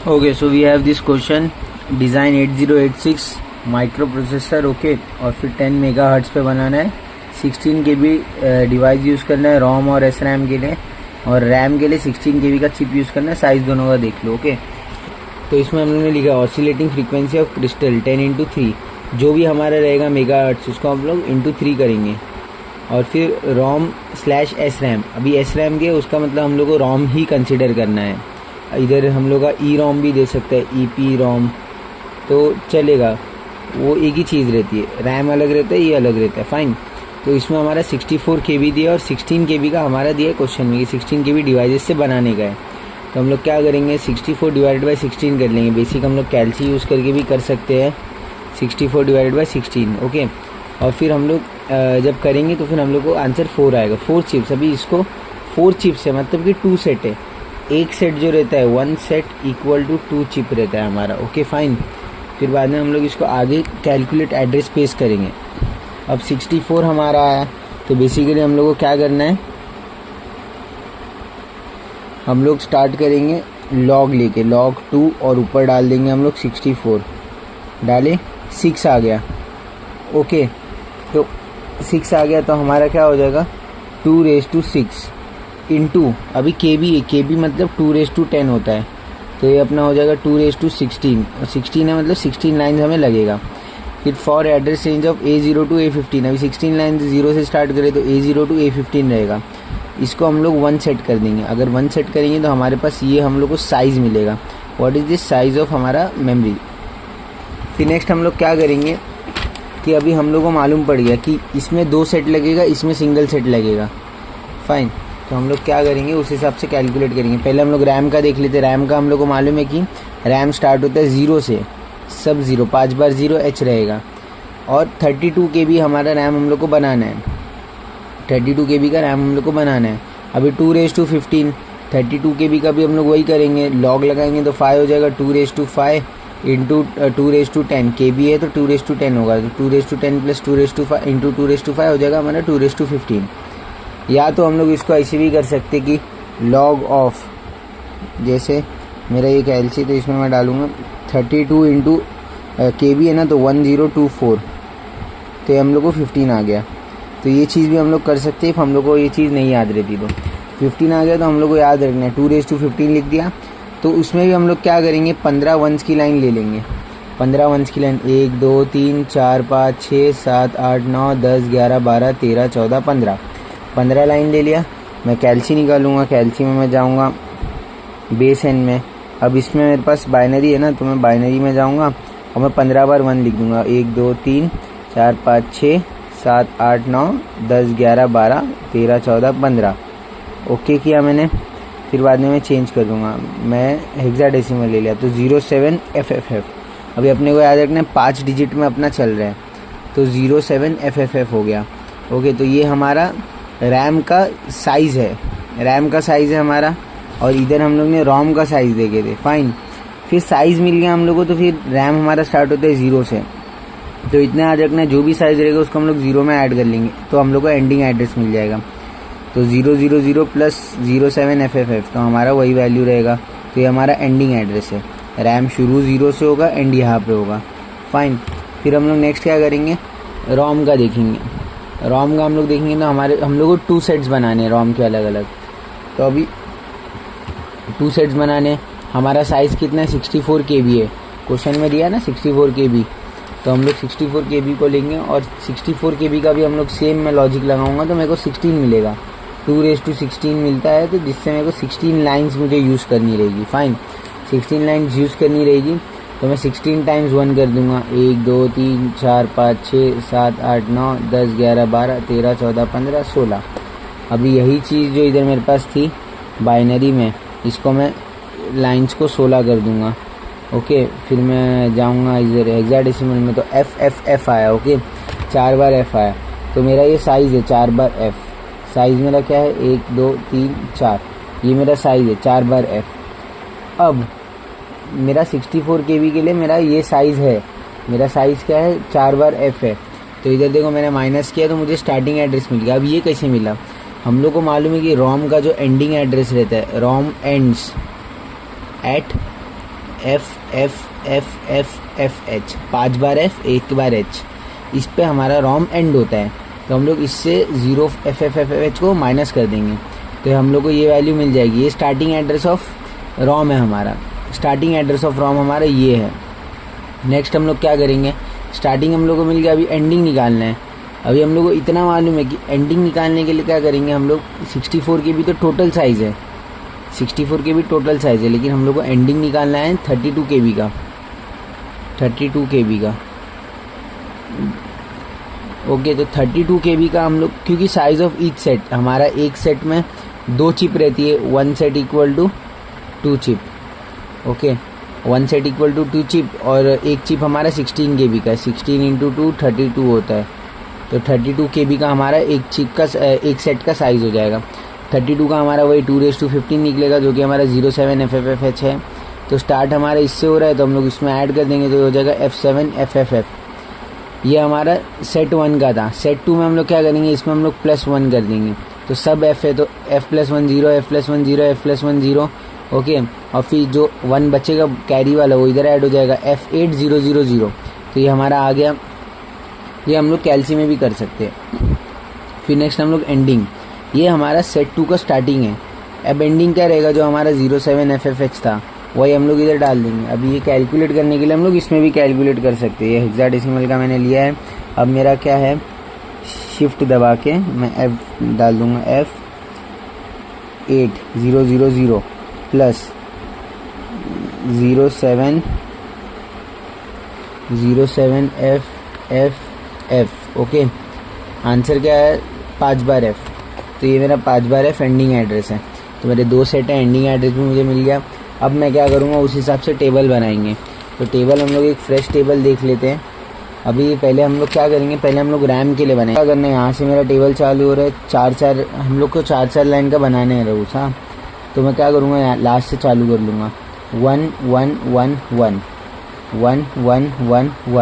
Okay, so we have this question, design 8086 microprocessor, okay, और फिर 10 megahertz पे बनाना है, 16 KB डिवाइस यूज़ करना है रोम और एस रैम के लिए, और रैम के लिए 16 KB का चिप यूज़ करना है। साइज़ दोनों का देख लो, ओके। तो इसमें हम लोगों ने लिखा oscillating frequency of crystal 10x3, जो भी हमारा रहेगा मेगाहर्ट्ज़ उसको हम लोग इंटू 3 करेंगे, और फिर रोम स्लैश एस रैम। अभी एस रैम के उसका मतलब हम लोग को रोम ही कंसिडर करना है, इधर हम लोग का ई रोम भी दे सकते हैं, ई पी रोम तो चलेगा, वो एक ही चीज़ रहती है, रैम अलग रहता है, ये अलग रहता है, फाइन। तो इसमें हमारा 64 KB दिया और 16 KB का हमारा दिया क्वेश्चन में कि 16 KB डिवाइसेस से बनाने का है। तो हम लोग क्या करेंगे, 64 डिवाइडेड बाई 16 कर लेंगे। बेसिक हम लोग कैलसी यूज़ करके भी कर सकते हैं, 64 डिवाइडेड बाई 16, ओके। और फिर हम लोग जब करेंगे तो फिर हम लोग को आंसर 4 आएगा। 4 चिप्स, अभी इसको 4 चिप्स है, मतलब कि 2 सेट है, एक सेट जो रहता है 1 सेट इक्वल टू 2 चिप रहता है हमारा, ओके फाइन। फिर बाद में हम लोग इसको आगे कैलकुलेट एड्रेस पेश करेंगे। अब 64 हमारा आया, तो बेसिकली हम लोग को क्या करना है, हम लोग स्टार्ट करेंगे लॉग लेके, log 2 और ऊपर डाल देंगे हम लोग 64, डाले 6 आ गया, ओके। तो 6 आ गया तो हमारा क्या हो जाएगा 2�6 इंटू, अभी KB मतलब 2�10 होता है, तो ये अपना हो जाएगा 2�16, और 16 है मतलब 16 लाइन हमें लगेगा। फिर for address range of A0 to A15, अभी 16 लाइन 0 से स्टार्ट करें तो A0 to A15 रहेगा, इसको हम लोग 1 सेट कर देंगे। अगर 1 सेट करेंगे तो हमारे पास ये हम लोग को साइज़ मिलेगा, what is this size of हमारा मेमोरी। फिर नेक्स्ट हम लोग क्या करेंगे कि अभी हम लोग को मालूम पड़ गया कि इसमें 2 सेट लगेगा, इसमें सिंगल सेट लगेगा, फाइन। तो हम लोग क्या करेंगे उस हिसाब से कैलकुलेट करेंगे। पहले हम लोग रैम का देख लेते हैं। रैम का हम लोग को मालूम है कि रैम स्टार्ट होता है 0 से, सब 0, 5 बार 0 H रहेगा, और 32 KB हमारा रैम हम लोग को बनाना है, 32 KB का रैम हम लोग को बनाना है। अभी 2⁵15, 32 KB का भी हम लोग वही करेंगे, लॉग लगाएंगे तो 5 हो जाएगा, 2⁵5 इंटू 2�10, KB है तो 2�10 होगा, तो 2�10 प्लस 2⁵5 इंटू 2⁵5 हो जाएगा हमारा 2⁵15। या तो हम लोग इसको ऐसे भी कर सकते कि log ऑफ, जैसे मेरा ये कैलसी, तो इसमें मैं डालूँगा 32 इंटू KB है ना, तो 1024, तो ये हम लोग को 15 आ गया। तो ये चीज़ भी हम लोग कर सकते हैं, हम लोग को ये चीज़ नहीं याद रहती तो 15 आ गया, तो हम लोग को याद रखना है 2⁵15 लिख दिया। तो उसमें भी हम लोग क्या करेंगे, 15 वंस की लाइन ले लेंगे, 15 वंस की लाइन 1 2 3 4 5 6 7 8 9 10 11 12 13 14 15 लाइन ले लिया। मैं कैलसी निकालूंगा, कैलसी में मैं जाऊंगा बेस एन में। अब इसमें मेरे पास बाइनरी है ना, तो मैं बाइनरी में जाऊंगा और मैं 15 बार 1 लिख दूंगा, 1 2 3 4 5 6 7 8 9 10 11 12 13 14 15, ओके किया मैंने। फिर बाद में मैं चेंज कर दूंगा, मैं हेक्साडेसिमल ले लिया, तो 07FFF। अभी अपने को याद रखना है 5 डिजिट में अपना चल रहा है, तो 07FFF हो गया, ओके। तो ये हमारा रैम का साइज़ है, रैम का साइज़ है हमारा, और इधर हम लोग ने रोम का साइज़ देखे थे, फाइन। फिर साइज़ मिल गया हम लोग को, तो फिर रैम हमारा स्टार्ट होता है 0 से, तो इतना याद रखना है जो भी साइज़ रहेगा उसको हम लोग 0 में ऐड कर लेंगे, तो हम लोग को एंडिंग एड्रेस मिल जाएगा। तो 000 प्लस 07FFF, तो हमारा वही वैल्यू रहेगा, तो ये हमारा एंडिंग एड्रेस है। रैम शुरू 0 से होगा, एंड यहाँ पे होगा, फाइन। फिर हम लोग नेक्स्ट क्या करेंगे, रोम का देखेंगे। रोम का हम लोग देखेंगे तो हम लोग को 2 सेट्स बनाने हैं रोम के अलग अलग। तो अभी 2 सेट्स बनाने, हमारा साइज़ कितना है 64 KB है, क्वेश्चन में दिया ना 64 KB, तो हम लोग 64 KB को लेंगे, और 64 KB का भी हम लोग सेम मैं लॉजिक लगाऊंगा तो मेरे को 16 मिलेगा, 2�16 मिलता है, तो जिससे मेरे को 16 लाइन्स मुझे यूज़ करनी रहेगी, फाइन। 16 लाइन्स यूज़ करनी रहेगी, तो मैं 16 टाइम्स 1 कर दूंगा, 1 2 3 4 5 6 7 8 9 10 11 12 13 14 15 16। अभी यही चीज़ जो इधर मेरे पास थी बाइनरी में, इसको मैं लाइन्स को 16 कर दूंगा, ओके। फिर मैं जाऊंगा इधर हेक्साडेसिमल में, तो FFF आया, ओके, 4 बार F आया, तो मेरा ये साइज़ है 4 बार F। साइज़ मेरा क्या है 1 2 3 4, ये मेरा साइज़ है 4 बार F। अब मेरा 64 KB के लिए मेरा ये साइज़ है, मेरा साइज़ क्या है 4 बार F है। तो इधर देखो मैंने माइनस किया तो मुझे स्टार्टिंग एड्रेस मिल गया। अब ये कैसे मिला, हम लोग को मालूम है कि रोम का जो एंडिंग एड्रेस रहता है, रोम एंड्स एट H, 5 बार F, 1 बार H, इस पे हमारा रोम एंड होता है। तो हम लोग इससे 0 FFFH को माइनस कर देंगे तो हम लोग को ये वैल्यू मिल जाएगी। ये स्टार्टिंग एड्रेस ऑफ रोम है हमारा, स्टार्टिंग एड्रेस ऑफ रोम हमारा ये है। नेक्स्ट हम लोग क्या करेंगे, स्टार्टिंग हम लोग को मिल गया, अभी एंडिंग निकालना है। अभी हम लोग को इतना मालूम है कि एंडिंग निकालने के लिए क्या करेंगे हम लोग, 64 के भी तो टोटल साइज़ है, 64 के भी टोटल साइज़ है, लेकिन हम लोग को एंडिंग निकालना है 32 KB का, 32 KB का। ओके, तो 32 KB का हम लोग, क्योंकि साइज़ ऑफ ईच सेट हमारा, एक सेट में 2 चिप रहती है, 1 set equal to 2 chip. Okay, 1 set equal to 2 chip, और एक चिप हमारा 16 KB का है, 16 इंटू 2 32 होता है। तो 32 KB का हमारा एक चिप का, एक सेट का साइज़ हो जाएगा। 32 का हमारा वही 2⁻15 निकलेगा, जो कि हमारा 07 FFFH है। तो स्टार्ट हमारा इससे हो रहा है, तो हम लोग इसमें ऐड कर देंगे तो हो जाएगा F7 FFF। ये हमारा सेट 1 का था। सेट 2 में हम लोग क्या करेंगे, इसमें हम लोग +1 कर देंगे, तो सब F है तो F+1 0, F+1 0, F+1 0। ओके, और फिर जो 1 बचेगा कैरी वाला वो इधर ऐड हो जाएगा, F8 0 0 0। तो ये हमारा आ गया। ये हम लोग कैल्सी में भी कर सकते हैं। फिर नेक्स्ट हम लोग एंडिंग, ये हमारा सेट 2 का स्टार्टिंग है। अब एंडिंग क्या रहेगा, जो हमारा 07 FFH था वही हम लोग इधर डाल देंगे। अभी ये कैलकुलेट करने के लिए हम लोग इसमें भी कैलकुलेट कर सकते हैं। ये हेक्साडेसिमल का मैंने लिया है। अब मेरा क्या है, शिफ्ट दबा के मैं F डाल दूंगा, F8 0 0 0 plus 07 FFF। Okay, answer क्या है, 5 बार F। तो ये मेरा 5 बार F एंडिंग एड्रेस है। तो मेरे 2 सेट है, एंडिंग एड्रेस भी मुझे मिल गया। अब मैं क्या करूँगा, उस हिसाब से टेबल बनाएंगे। तो टेबल हम लोग एक फ्रेश टेबल देख लेते हैं। अभी पहले हम लोग क्या करेंगे, पहले हम लोग रैम के लिए बनाएंगे। क्या करना है, यहाँ से मेरा टेबल चालू हो रहा है, 4 हम लोग को 4 लाइन का बनाने हैं रूल्स। हाँ, तो मैं क्या करूँगा, लास्ट से चालू कर लूँगा, 1 1 1 1 1 1 1 1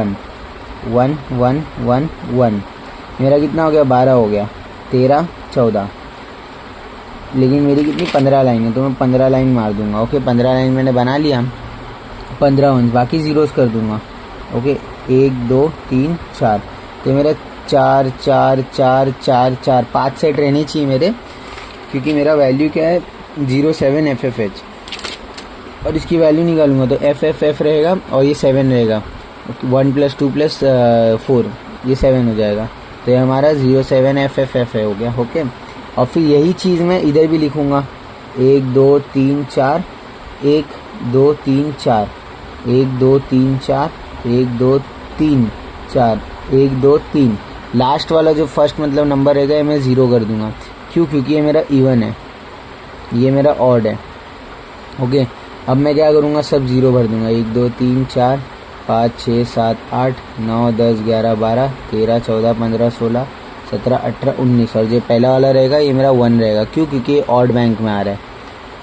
1 1 1 1। मेरा कितना हो गया, 12 हो गया, 13 14। लेकिन मेरी कितनी 15 लाइन है, तो मैं 15 लाइन मार दूंगा। ओके, 15 लाइन मैंने बना लिया, 15 वंस, बाकी जीरोस कर दूंगा। ओके, 1 2 3 4। तो मेरा 4 4 4 4 4 5 सेट रहने चाहिए मेरे, क्योंकि मेरा वैल्यू क्या है 07 FFH, और इसकी वैल्यू निकालूंगा तो FFF रहेगा और ये 7 रहेगा। 1 + 2 + 4 ये 7 हो जाएगा। तो ये हमारा 07 FFF है, हो गया। ओके, और फिर यही चीज़ मैं इधर भी लिखूँगा, 1 2 3 4 1 2 3 4 1 2 3 4 1 2 3 4 1 2 3। लास्ट वाला जो फर्स्ट मतलब नंबर रहेगा ये मैं 0 कर दूंगा। क्यों, क्योंकि ये मेरा इवन है, ये मेरा ऑड है। ओके, अब मैं क्या करूँगा, सब 0 भर दूंगा। 1 2 3 4 5 6 7 8 9 10 11 12 13 14 15 16 17 18 19। और जो पहला वाला रहेगा ये मेरा 1 रहेगा। क्यों, क्योंकि ऑड बैंक में आ रहा है।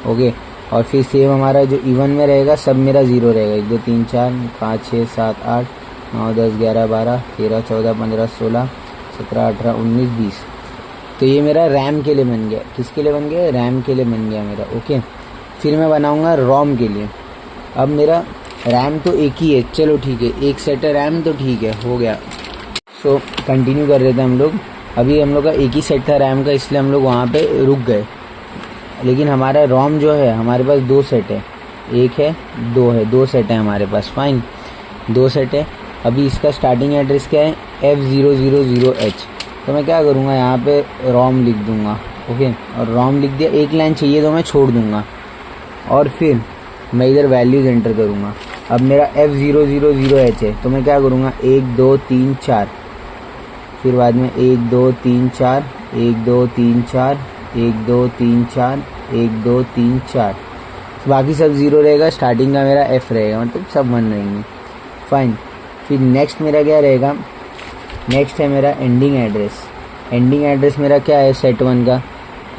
ओके, और फिर सेम हमारा जो इवन में रहेगा सब मेरा 0 रहेगा। 1 2 3 4 5 6 7 8 9 10 11 12 13 14 15 16 17 18 19 20। तो ये मेरा रैम के लिए बन गया। किसके लिए बन गया, रैम के लिए बन गया मेरा। ओके, फिर मैं बनाऊंगा रोम के लिए। अब मेरा रैम तो एक ही है, चलो ठीक है, एक सेट है रैम, तो ठीक है, हो गया। सो कंटिन्यू कर रहे थे हम लोग। अभी हम लोग का एक ही सेट था रैम का, इसलिए हम लोग वहाँ पे रुक गए। लेकिन हमारा रोम जो है, हमारे पास 2 सेट है, एक है 2 है, 2 सेट है हमारे पास। फाइन, 2 सेट है। अभी इसका स्टार्टिंग एड्रेस क्या है, F000H। तो मैं क्या करूँगा, यहाँ पे रोम लिख दूँगा। ओके, और रोम लिख दिया, एक लाइन चाहिए तो मैं छोड़ दूँगा, और फिर मैं इधर वैल्यूज एंटर करूँगा। अब मेरा F000H है, तो मैं क्या करूँगा, 1 2 3 4, फिर बाद में 1 2 3 4 1 2 3 4 1 2 3 4 1 2 3 4। बाकी सब 0 रहेगा, स्टार्टिंग का मेरा F रहेगा, मतलब सब 1 रहेंगे। फाइन, फिर नेक्स्ट मेरा क्या रहेगा, नेक्स्ट है मेरा एंडिंग एड्रेस। एंडिंग एड्रेस मेरा क्या है, सेट 1 का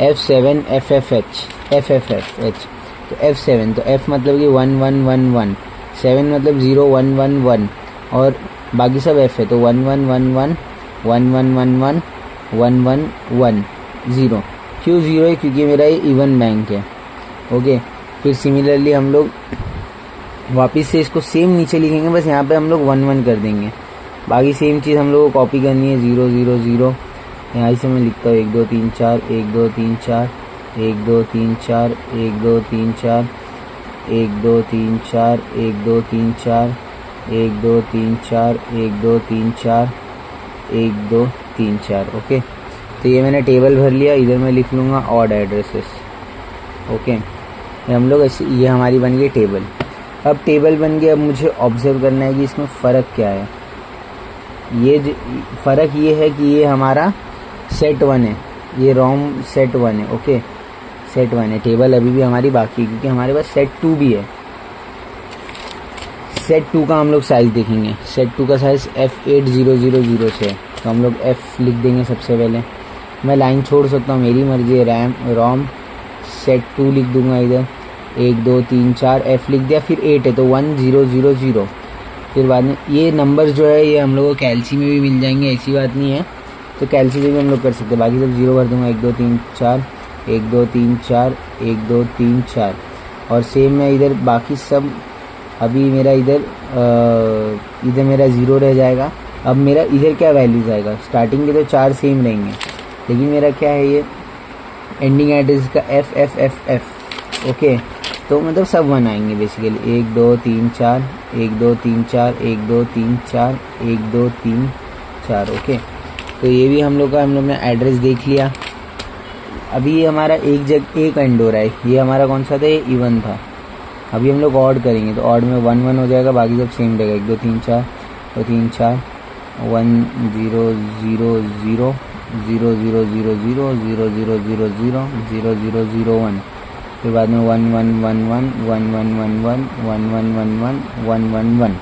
F7 FFH। तो F7, तो F मतलब कि 1 1 1 1, 7 मतलब 0 1 1 1, और बाकी सब F है, तो 1 1 1 1 1 1 1 1 1 1 1 0। क्यों 0 है, क्योंकि मेरा ये इवन बैंक है। ओके, फिर सिमिलरली हम लोग वापस से इसको सेम नीचे लिखेंगे, बस यहाँ पे हम लोग 1 1 कर देंगे। बाकी सेम चीज़ हम लोग को कॉपी करनी है, 0 0 0। यहाँ से मैं लिखता हूँ 1 2 3 4 1 2 3 4 1 2 3 4 1 2 3 4 1 2 3 4 1 2 3 4 1 2 3 4 1 2 3 4 1 2 3 4। ओके, तो ये मैंने टेबल भर लिया। इधर मैं लिख लूँगा ऑड एड्रेसेस। ओके, ये हम लोग ये हमारी बन गई टेबल। अब टेबल बन गई, अब मुझे ऑब्जर्व करना है कि इसमें फ़र्क क्या है। ये फ़र्क ये है कि ये हमारा सेट 1 है, ये रोम सेट 1 है। ओके, सेट 1 है। टेबल अभी भी हमारी बाकी है क्योंकि हमारे पास सेट 2 भी है। सेट 2 का हम लोग साइज़ देखेंगे। सेट 2 का साइज़ F8000 से है, तो हम लोग F लिख देंगे सबसे पहले। मैं लाइन छोड़ सकता हूँ, मेरी मर्जी है। रोम सेट 2 लिख दूंगा इधर, 1 2 3 4 F लिख दिया, फिर 8 है तो 1000। फिर बाद में ये नंबर जो है ये हम लोग को कैल्सी में भी मिल जाएंगे, ऐसी बात नहीं है, तो कैल्सी में भी हम लोग कर सकते हैं। बाकी सब 0 कर दूंगा, 1 2 3 4 1 2 3 4 1 2 3 4। और सेम मैं इधर बाकी सब, अभी मेरा इधर मेरा 0 रह जाएगा। अब मेरा इधर क्या वैल्यूज आएगा, स्टार्टिंग के तो 4 सेम रहेंगे, लेकिन मेरा क्या है ये एंडिंग एड्रेस का F। ओके, तो मतलब सब 1 आएंगे बेसिकली। 1 2 3 4 1 2 3 4 1 2 3 4 1 2 3 4। ओके, तो ये भी हम लोग ने एड्रेस देख लिया। अभी ये हमारा एक एंड हो रहा है, ये हमारा कौन सा था, ये इवन था। अभी हम लोग ऑड करेंगे तो ऑड में 1 1 हो जाएगा, बाकी सब सेम रहेगा। 1 2 3 4 2 3 4 1 0 0 0 0 0 0 0 0 0 0 0 0 0 0 1। फिर बाद में 1 1 1 1 1 1 1 1 1 1 1 1 1 1 1।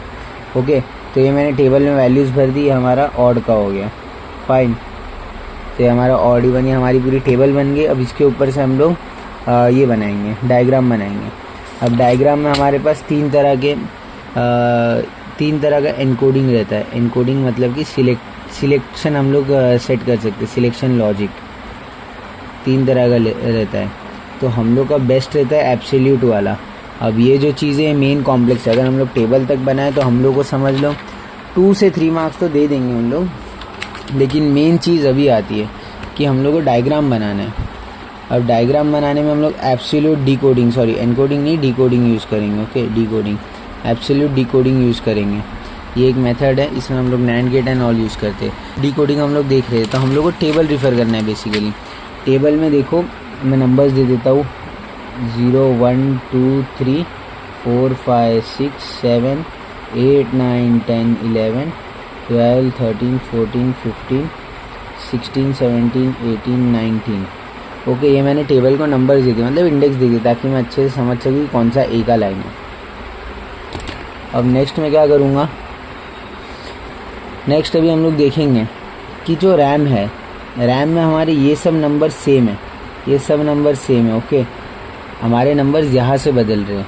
ओके, तो ये मैंने टेबल में वैल्यूज़ भर दी, हमारा ऑड का हो गया। फाइन, तो ये हमारा ऑड ही बनी, हमारी पूरी टेबल बन गई। अब इसके ऊपर से हम लोग ये बनाएंगे, डायग्राम बनाएंगे। अब डायग्राम में हमारे पास 3 तरह का एनकोडिंग रहता है। एनकोडिंग मतलब कि सिलेक्शन हम लोग सेट कर सकते हैं, सिलेक्शन लॉजिक 3 तरह का रहता है। तो हम लोग का बेस्ट रहता है एब्सोल्यूट वाला। अब ये जो चीज़ें मेन कॉम्प्लेक्स है, अगर हम लोग टेबल तक बनाए तो हम लोग को समझ लो 2 से 3 मार्क्स तो दे देंगे हम लोग, लेकिन मेन चीज़ अभी आती है कि हम लोग को डायग्राम बनाना है। अब डायग्राम बनाने में हम लोग एब्सोल्यूट डिकोडिंग, सॉरी एनकोडिंग नहीं, डिकोडिंग यूज़ करेंगे। Okay, decoding, absolute decoding use करेंगे। ये एक मेथड है, इसमें हम लोग NAND gate and all use करते हैं। डिकोडिंग हम लोग देख रहे हैं, तो हम लोग को टेबल रिफ़र करना है बेसिकली। टेबल में देखो मैं नंबर्स दे देता हूँ, 0 1 2 3 4 5 6 7 8 9 10 11 12 13 14 15 16 17 18 19। ओके, ये मैंने टेबल को नंबर्स दे दिए, मतलब इंडेक्स दे दिए, ताकि मैं अच्छे से समझ सकूँ कौन सा ए का लाइन है। अब नेक्स्ट मैं क्या करूँगा, नेक्स्ट अभी हम लोग देखेंगे कि जो रैम है, रैम में हमारे ये सब नंबर सेम है, ये सब नंबर सेम है। ओके, हमारे नंबर्स यहाँ से बदल रहे हैं,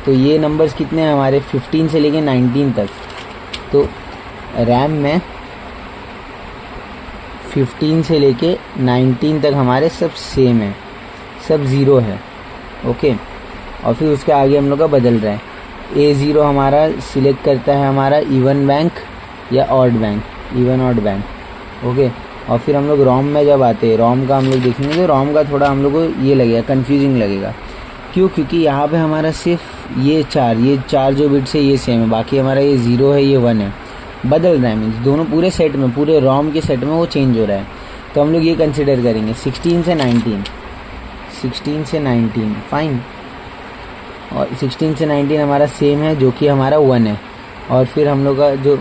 तो ये नंबर्स कितने हैं हमारे 15 से लेके 19 तक। तो रैम में 15 से लेके 19 तक हमारे सब सेम है, सब 0 है। ओके, और फिर उसके आगे हम लोग का बदल रहा है। A0 हमारा सिलेक्ट करता है हमारा इवन बैंक या odd bank, even odd bank. Okay, और फिर हम लोग रोम में जब आते हैं, रोम का हम लोग देखेंगे तो रोम का थोड़ा हम लोग को ये लगेगा, कन्फ्यूजिंग लगेगा। क्यों? क्योंकि यहाँ पे हमारा सिर्फ ये चार जो बिट्स है ये सेम है, बाकी हमारा ये 0 है, ये 1 है। बदल रहा है मीन्स दोनों पूरे सेट में, पूरे रोम के सेट में वो चेंज हो रहा है। तो हम लोग ये कंसिडर करेंगे 16 से 19, 16 से 19 फाइन। और 16 से 19 हमारा सेम है, जो कि हमारा 1 है। और फिर हम लोग का जो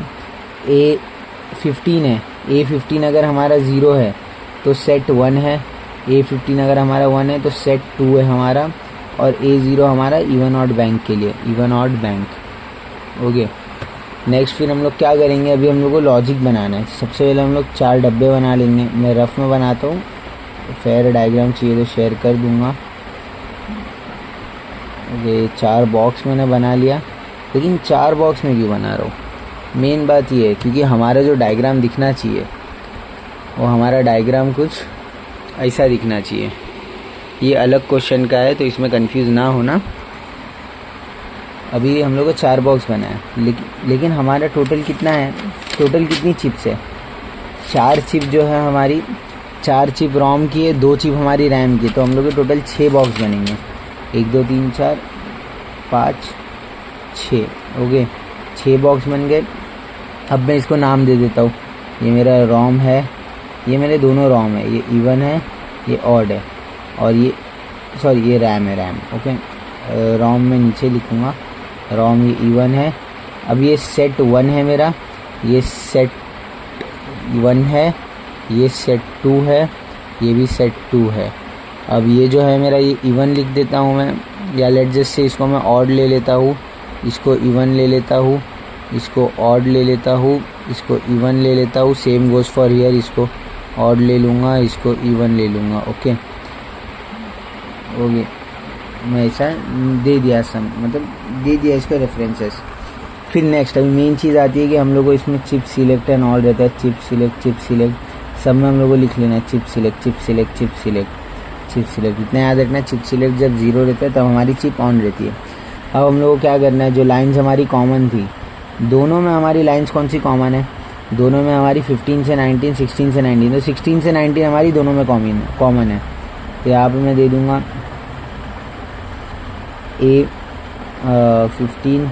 A15 है, A15 अगर हमारा 0 है तो सेट 1 है, A15 अगर हमारा 1 है तो सेट 2 है हमारा, और A0 हमारा इवन ऑड बैंक के लिए, even odd bank. Okay, next फिर हम लोग क्या करेंगे, अभी हम लोग को लॉजिक बनाना है। सबसे पहले हम लोग 4 डब्बे बना लेंगे। मैं रफ में बनाता हूँ, फेयर डायग्राम चाहिए तो शेयर कर दूँगा। ओके, 4 बॉक्स मैंने बना लिया, लेकिन 4 बॉक्स में क्यों बना रहा हूँ, मेन बात ये है क्योंकि हमारा जो डायग्राम दिखना चाहिए वो हमारा डायग्राम कुछ ऐसा दिखना चाहिए। ये अलग क्वेश्चन का है तो इसमें कंफ्यूज ना होना। अभी हम लोग को 4 बॉक्स बना है, लेकिन हमारा टोटल कितना है, टोटल कितनी चिप्स है, 4 चिप जो है हमारी, 4 चिप रोम की है, 2 चिप हमारी रैम की, तो हम लोग के टोटल 6 बॉक्स बनेंगे। 1 2 3 4 5 6, ओके 6 बॉक्स बन गए। अब मैं इसको नाम दे देता हूँ। ये मेरा रोम है, ये मेरे दोनों रोम है, ये इवन है, ये ऑड है, और ये सॉरी ये रैम है, रैम, ओके। रोम में नीचे लिखूँगा, रोम ये इवन है। अब ये सेट 1 है मेरा, ये सेट 1 है, ये सेट 2 है, ये भी सेट 2 है। अब ये जो है मेरा, ये इवन लिख देता हूँ मैं, या लेट जस्ट से इसको मैं ऑड ले लेता हूँ, इसको इवन ले लेता हूँ, इसको ऑड ले लेता हूँ, इसको इवन ले लेता हूँ। सेम गोज़ फॉर हियर, इसको ऑड ले लूँगा, इसको इवन ले लूँगा, ओके ओके। मैं ऐसा दे दिया मतलब दे दिया इसका रेफरेंसेस। फिर नेक्स्ट अभी मेन चीज़ आती है कि हम लोग को इसमें चिप सिलेक्ट एंड ऑल रहता है। चिप सिलेक्ट सब में हम लोग को लिख लेना है, चिप सिलेक्ट इतना याद रखना है। चिप सिलेक्ट जब 0 रहता है तब हमारी चिप ऑन रहती है। अब हम लोग को क्या करना है, जो लाइन्स हमारी कॉमन थी, दोनों में हमारी लाइन्स कौन सी कॉमन है, दोनों में हमारी 15 से 19, 16 से 19, तो 16 से 19 हमारी दोनों में कॉमन है। तो यहाँ पे मैं दे दूँगा A15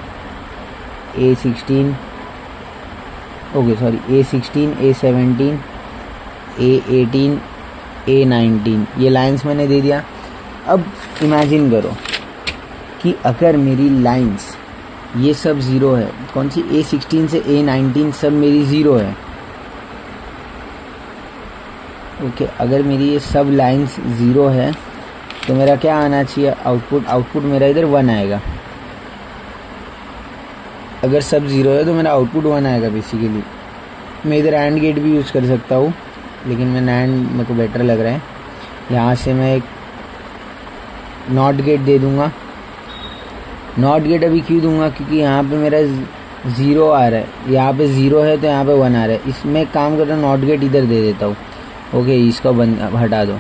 A16, okay sorry A16 A17 A18 A19, ये लाइंस मैंने दे दिया। अब इमेजिन करो कि अगर मेरी लाइंस ये सब 0 है, कौन सी A16 से A19 सब मेरी 0 है, ओके। अगर मेरी ये सब लाइंस 0 है तो मेरा क्या आना चाहिए, आउटपुट मेरा इधर 1 आएगा। अगर सब 0 है तो मेरा आउटपुट 1 आएगा बेसिकली। मैं इधर एंड गेट भी यूज़ कर सकता हूँ, लेकिन मैं नैंड मेरे को बेटर लग रहा है। यहाँ से मैं एक नॉट गेट दे दूँगा। नॉट गेट अभी क्यों दूँगा, क्योंकि यहाँ पे मेरा 0 आ रहा है, यहाँ पे 0 है तो यहाँ पे 1 आ रहा है। इसमें एक काम करता हूँ, नॉट गेट इधर दे देता हूँ, ओके। इसको हटा दो।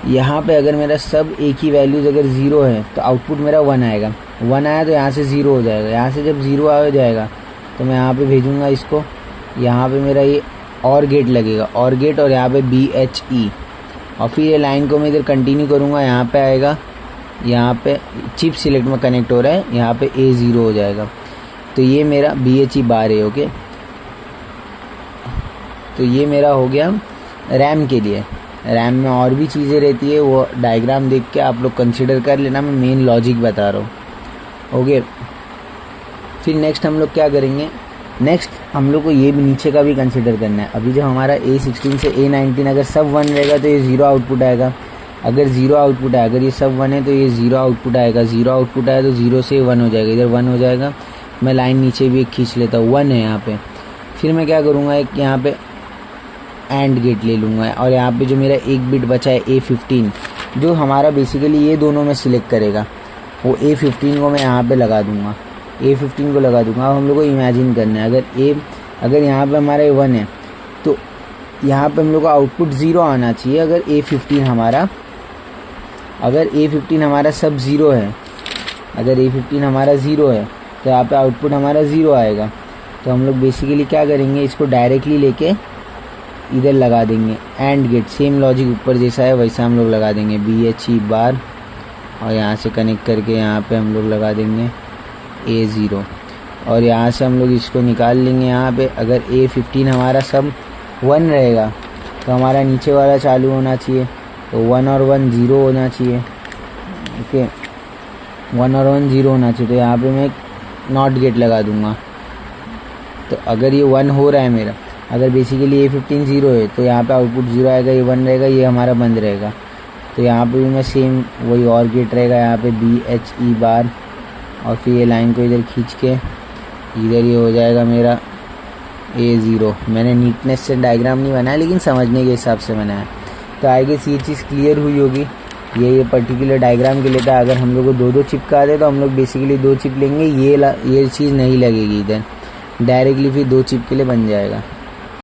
यहाँ पे अगर मेरा सब एक ही वैल्यूज़ अगर 0 है तो आउटपुट मेरा 1 आएगा। 1 आया तो यहाँ से 0 हो जाएगा। यहाँ से जब 0 आ जाएगा तो मैं यहाँ पे भेजूँगा इसको। यहाँ पे मेरा ये और गेट लगेगा, और गेट, और यहाँ पे BHE, और फिर ये लाइन को मैं इधर कंटिन्यू करूँगा। यहाँ पे आएगा, यहाँ पे चिप सिलेक्ट में कनेक्ट हो रहा है, यहाँ पे A0 हो जाएगा। तो ये मेरा BHE बार है, ओके। तो ये मेरा हो गया रैम के लिए। रैम में और भी चीज़ें रहती है, वो डायग्राम देख के आप लोग कंसिडर कर लेना, मैं मेन लॉजिक बता रहा हूँ, ओके। फिर नेक्स्ट हम लोग क्या करेंगे, नेक्स्ट हम लोग को ये भी नीचे का भी कंसिडर करना है। अभी जब हमारा A16 से A19 अगर सब 1 रहेगा तो ये 0 आउटपुट आएगा। अगर 0 आउटपुट है, अगर ये सब 1 है तो ये 0 आउटपुट आएगा। 0 आउटपुट आया तो 0 से 1 हो जाएगा, इधर 1 हो जाएगा। मैं लाइन नीचे भी एक खींच लेता हूँ, 1 है यहाँ पे। फिर मैं क्या करूँगा, एक यहाँ पे एंड गेट ले लूँगा, और यहाँ पे जो मेरा एक बिट बचा है A15, जो हमारा बेसिकली ये दोनों में सिलेक्ट करेगा, वो A15 को मैं यहाँ पे लगा दूँगा, A15 को लगा दूँगा। अब हम लोग को इमेजिन करना है, अगर यहाँ पे हमारा 1 है तो यहाँ पे हम लोग को आउटपुट 0 आना चाहिए। अगर A15 हमारा सब 0 है, अगर A15 हमारा 0 है तो यहाँ पे आउटपुट हमारा 0 आएगा। तो हम लोग बेसिकली क्या करेंगे, इसको डायरेक्टली लेके इधर लगा देंगे एंड गेट। सेम लॉजिक ऊपर जैसा है वैसा हम लोग लगा देंगे, BHE बार, और यहाँ से कनेक्ट करके यहाँ पे हम लोग लगा देंगे A0, और यहाँ से हम लोग इसको निकाल लेंगे। यहाँ पे अगर A15 हमारा सब 1 रहेगा तो हमारा नीचे वाला चालू होना चाहिए, तो 1 और 1 0 होना चाहिए, ओके। 1 और 1 0 होना चाहिए। तो यहाँ पे मैं एक नॉट गेट लगा दूँगा। तो अगर ये 1 हो रहा है मेरा, अगर बेसिकली A15 0 है तो यहाँ पे आउटपुट 0 आएगा, ये 1 रहेगा, ये हमारा बंद रहेगा। तो यहाँ पे भी मैं सेम वही और गेट रहेगा, यहाँ पे BHE बार, और फिर ये लाइन को इधर खींच के इधर ये हो जाएगा मेरा A0। मैंने नीटनेस से डायग्राम नहीं बनाया, लेकिन समझने के हिसाब से बनाया। तो आई गेस ये चीज़ क्लियर हुई होगी। ये पर्टिकुलर डायग्राम के लिए था। अगर हम लोग को 2-2 चिप का आते तो हम लोग बेसिकली 2 चिप लेंगे, ये चीज़ नहीं लगेगी इधर, डायरेक्टली फिर 2 चिप के लिए बन जाएगा।